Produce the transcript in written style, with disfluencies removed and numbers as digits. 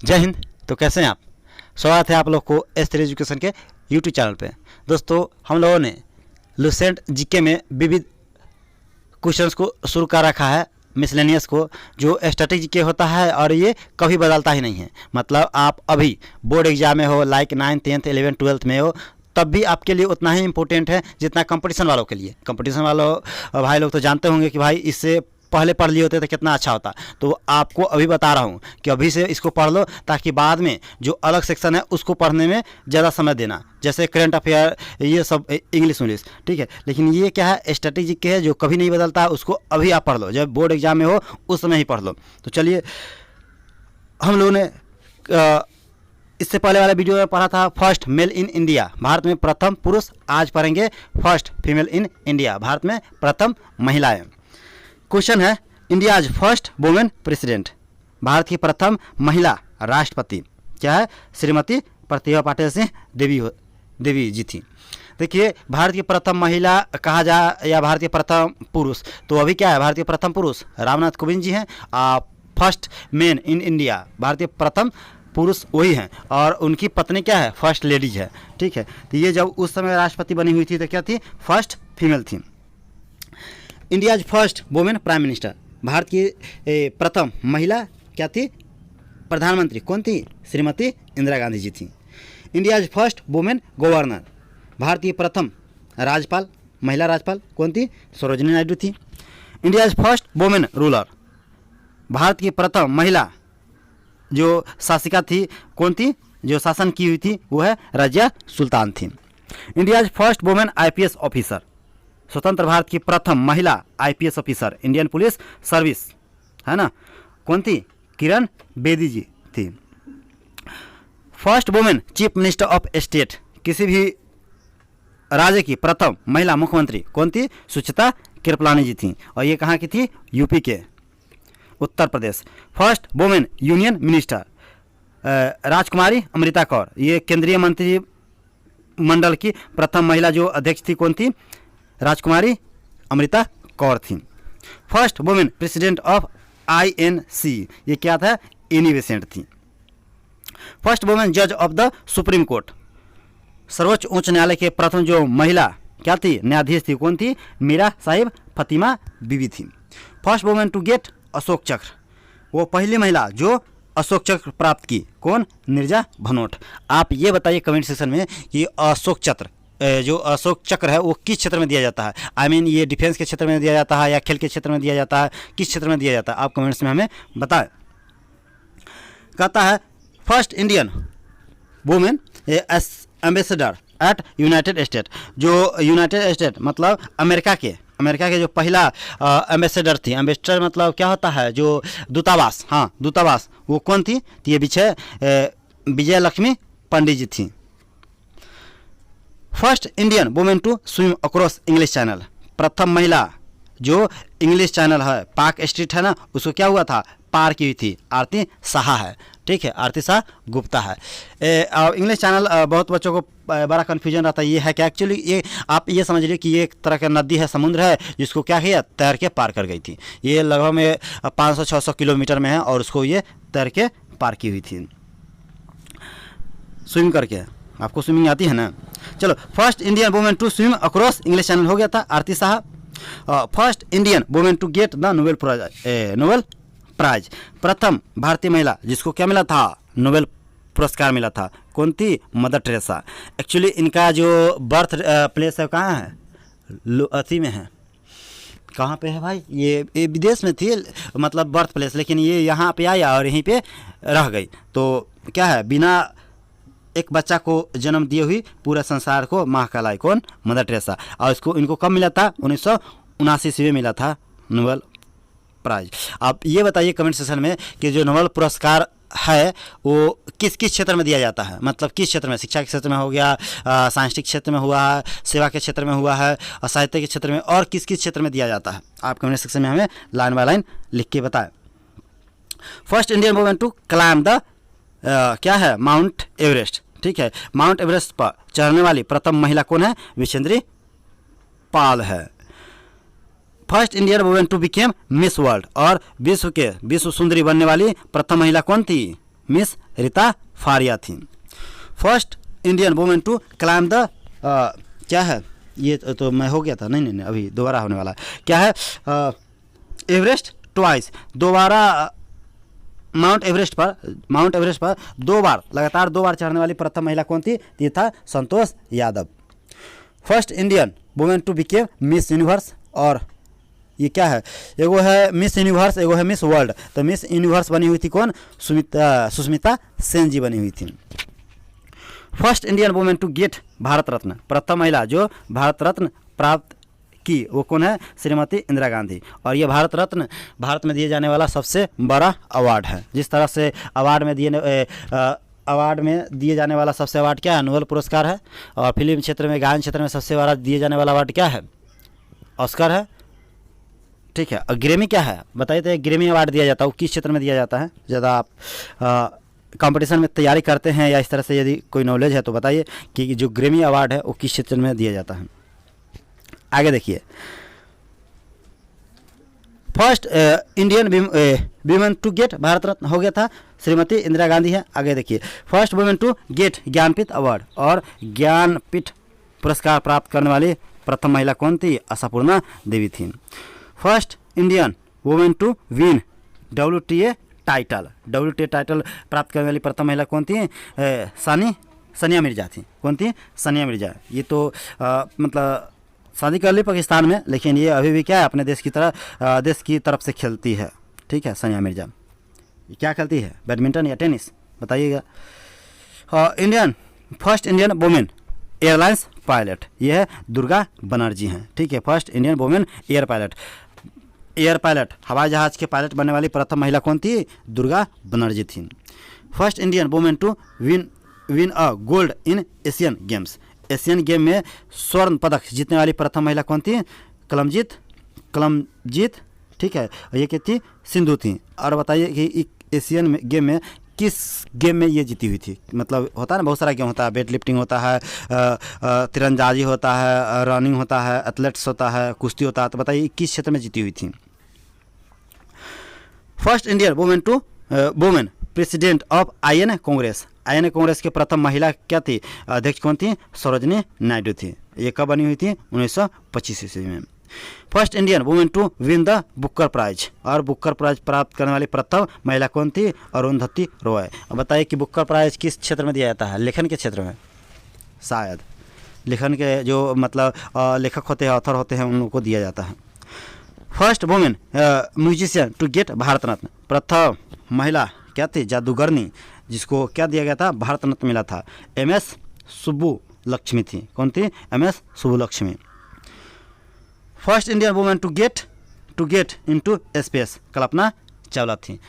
जय हिंद। तो कैसे हैं आप? स्वागत है आप लोग को S3 एजुकेशन के यूट्यूब चैनल पे। दोस्तों, हम लोगों ने लुसेंट जीके में विविध क्वेश्चंस को शुरू कर रखा है, मिसलेनियस को, जो स्टैटिक जीके होता है और ये कभी बदलता ही नहीं है। मतलब आप अभी बोर्ड एग्जाम में हो, like 9th 10th 11th 12th में हो, तब भी आपके लिए उतना ही इम्पोर्टेंट है जितना कंपटीशन वालों के लिए। कंपटीशन वालों भाई लोग तो जानते होंगे कि भाई इससे पहले पढ़ लिए होते तो कितना अच्छा होता। तो आपको अभी बता रहा हूँ कि अभी से इसको पढ़ लो, ताकि बाद में जो अलग सेक्शन है उसको पढ़ने में ज़्यादा समय देना, जैसे करंट अफेयर, ये सब इंग्लिश इंग्लिश, ठीक है। लेकिन ये क्या है, स्ट्रेटेजी के है जो कभी नहीं बदलता, उसको अभी आप पढ़ लो, जब बोर्ड एग्जाम में हो उस समय ही पढ़ लो। तो चलिए, हम लोगों ने इससे पहले वाला वीडियो में पढ़ा था first male in India, Bharat में प्रथम पुरुष। आज पढ़ेंगे first female in India, Bharat में प्रथम महिलाएं। क्वेश्चन है, इंडियाज फर्स्ट वुमेन प्रेसिडेंट, भारत की प्रथम महिला राष्ट्रपति क्या है? श्रीमती प्रतिभा पाटिल सिंह देवी जी थी। देखिए, भारत की प्रथम महिला कहा जाए या भारत के प्रथम पुरुष, तो अभी क्या है, भारत के प्रथम पुरुष रामनाथ कोविंद जी हैं। फर्स्ट मेन इन इंडिया, भारत के प्रथम पुरुष वही हैं, और उनकी पत्नी क्या है, फर्स्ट लेडीज है, ठीक है। तो ये जब उस समय राष्ट्रपति बनी हुई थी तो क्या थी, फर्स्ट फीमेल थी। India's first women prime minister, Bharat की प्रथम महिला क्या थी, प्रधानमंत्री कौन थी, श्रीमती इंदिरा गांधी जी थी। India's first women governor, Bharat की प्रथम राज्यपाल, महिला राज्यपाल कौन थी, सरोजिनी नायडू थी। India's first women ruler, Bharat की प्रथम महिला जो शासिका थी कौन थी, जो शासन की हुई थी वो है रजिया सुल्तान थी। India's first women IPS officer, स्वतंत्र भारत की प्रथम महिला IPS officer Indian police service, है ना, कौन थी, किरण बेदी जी थी। First women chief minister of state, किसी भी राज्य की प्रथम महिला मुख्यमंत्री कौन थी, सुचित्रा कृपलानी जी थी, और ये कहाँ की थी, यूपी के, Uttar Pradesh. First women union minister, राजकुमारी अमृता कौर, ये केंद्रीय मंत्रिमंडल की प्रथम महिला जो अध्यक्ष थी कौन थी, राजकुमारी अमृता कौर थी। First women president of INC, ये क्या था, एनी बेसेंट थी। फर्स्ट वुमेन जज ऑफ द सुप्रीम कोर्ट, सर्वोच्च उच्च न्यायालय के प्रथम जो महिला क्या थी, न्यायाधीश थी कौन थी, मीरा साहिब फतिमा बीबी थी। First women to get Ashok Chakra, वो पहली महिला जो अशोक चक्र प्राप्त की, कौन, नीरजा भनोट। आप ये बताइए कमेंट सेक्शन में कि अशोक चक्र जो अशोक चक्र है वो किस क्षेत्र में दिया जाता है। I mean, ये डिफेंस के क्षेत्र में दिया जाता है या खेल के क्षेत्र में दिया जाता है, किस क्षेत्र में दिया जाता है, आप कमेंट्स में हमें बताएं। कहता है first Indian women ambassador eight United state, जो यूनाइटेड स्टेट मतलब अमेरिका के जो पहला एम्बेसडर थी। एम्बेसडर मतलब क्या होता है, जो दूतावास, हाँ दूतावास, वो कौन थी, तो ये विजय लक्ष्मी पंडित जी थी। First Indian women to swim across English channel, प्रथम महिला जो इंग्लिश चैनल है, पाक स्ट्रीट है ना, उसको क्या हुआ था, पार की हुई थी, आरती शाह है, ठीक है, आरती शाह गुप्ता है। इंग्लिश चैनल बहुत बच्चों को बड़ा कन्फ्यूजन रहता है, ये है क्या, एक्चुअली ये आप ये समझ लीजिए कि ये एक तरह का नदी है, समुद्र है, जिसको क्या किया, तैर के पार कर गई थी। ये लगभग में 500-600 किलोमीटर में है, और उसको ये तैर के पार की हुई थी, स्विम करके। आपको स्विमिंग आती है ना? चलो, first Indian women to swim across English channel हो गया था, Aarti Shah. First Indian women to get the Nobel prize, प्रथम भारतीय महिला जिसको क्या मिला था, नोबेल पुरस्कार मिला था, कौन थी, मदर टेरेसा। एक्चुअली इनका जो बर्थ प्लेस है कहाँ है, अथी में है, कहाँ पे है भाई, ये विदेश में थी, मतलब बर्थ प्लेस, लेकिन ये यहाँ पे आया और यहीं पे रह गई। तो क्या है, बिना एक बच्चा को जन्म दिए हुई पूरे संसार को माँ कहलाई, कौन, मदर टेरेसा। और इनको कब मिला था, 1979 ईस्वी में मिला था नोबेल प्राइज। आप ये बताइए कमेंट सेक्शन में कि जो नोबेल पुरस्कार है वो किस किस क्षेत्र में दिया जाता है, मतलब किस क्षेत्र में, शिक्षा के क्षेत्र में हो गया, साइंटिफिक क्षेत्र में हुआ है, सेवा के क्षेत्र में हुआ है, और साहित्य के क्षेत्र में, और किस किस क्षेत्र में दिया जाता है। आप कमेंट सेक्शन में हमें लाइन बाय लाइन लिख के बताएं। First Indian women to climb the क्या है, माउंट एवरेस्ट, ठीक है, माउंट एवरेस्ट पर चढ़ने वाली प्रथम महिला कौन है, विशेंद्री पाल है। First Indian women to became Miss World, और विश्व सुंदरी बनने वाली प्रथम महिला कौन थी, मिस रीता फारिया थी। First Indian women to climb the क्या है ये तो मैं हो गया था, नहीं अभी दोबारा होने वाला है। क्या है? एवरेस्ट ट्वाइस, दोबारा माउंट एवरेस्ट पर 2 बार लगातार 2 बार चढ़ने वाली प्रथम महिला कौन थी? ये था Santosh Yadav. First Indian women to became Miss Universe, और ये क्या है? एगो है मिस यूनिवर्स, एगो है मिस वर्ल्ड। तो मिस यूनिवर्स बनी हुई थी कौन? सुष्मिता सेन जी बनी हुई थी। First Indian women to get Bharat Ratna, प्रथम महिला जो भारत रत्न प्राप्त की वो कौन है? श्रीमती इंदिरा गांधी। और ये भारत रत्न भारत में दिए जाने वाला सबसे बड़ा अवार्ड है। जिस तरह से अवार्ड में दिए जाने वाला सबसे अवार्ड क्या है? नोबेल पुरस्कार है। और फिल्म क्षेत्र में, गायन क्षेत्र में सबसे बड़ा दिए जाने वाला अवार्ड क्या है? ऑस्कर है। ठीक है। और ग्रेमी क्या है बताइए? तो ग्रेमी अवार्ड दिया जाता है, वो किस क्षेत्र में दिया जाता है? ज़्यादा आप कंपटीशन में तैयारी करते हैं या इस तरह से यदि कोई नॉलेज है तो बताइए कि जो ग्रेमी अवार्ड है वो किस क्षेत्र में दिया जाता है। आगे देखिए, first Indian women to get Bharat Ratna हो गया था, श्रीमती इंदिरा गांधी है। आगे देखिए, first women to get Jnanpith award, और ज्ञानपीठ पुरस्कार प्राप्त करने वाली प्रथम महिला कौन थी? आशापूर्णा देवी थी। First Indian women to win WTA title, WTA title प्राप्त करने वाली प्रथम महिला कौन थी? सानिया मिर्जा थी। कौन थी? सानिया मिर्जा। ये तो मतलब शादी कर ली पाकिस्तान में, लेकिन ये अभी भी क्या है? अपने देश की तरफ से खेलती है। ठीक है। सानिया मिर्जा क्या खेलती है? बैडमिंटन या टेनिस? बताइएगा। First Indian women airlines pilot, ये है दुर्गा बनर्जी हैं। ठीक है। First Indian women air pilot हवाई जहाज के पायलट बनने वाली प्रथम महिला कौन थी? दुर्गा बनर्जी थी। First Indian women to win a gold in Asian games, Asian game में स्वर्ण पदक जीतने वाली प्रथम महिला कौन थी? कलमजीत। ठीक है। ये क्या थी? सिंधु थी। और बताइए कि एशियन गेम में किस गेम में ये जीती हुई थी? मतलब होता है ना, बहुत सारा गेम होता है, वेट लिफ्टिंग होता है, तीरंदाजी होता है, रनिंग होता है, एथलेट्स होता है, कुश्ती होता है। तो बताइए किस क्षेत्र में जीती हुई थी? First Indian women president of INA Congress के प्रथम महिला क्या थी? अध्यक्ष कौन थी? सरोजनी नायडू थी। ये कब बनी हुई थी? 1925 ईस्वी में। First Indian women to win the Booker prize, और बुकर प्राइज प्राप्त करने वाली प्रथम महिला कौन थी? अरुंधति रॉय। अब बताइए कि बुकर प्राइज किस क्षेत्र में दिया जाता है? लेखन के क्षेत्र में, शायद लेखन के जो मतलब लेखक होते हैं, ऑथर होते हैं, उन लोगों को दिया जाता है। First women musician to get Bharat Ratna, प्रथम महिला क्या थी? जादूगरनी, जिसको क्या दिया गया था? भारत रत्न मिला था। MS सुब्बुलक्ष्मी थी। कौन थी? MS Subbulakshmi. First Indian women to get into space, Kalpana Chawla थी।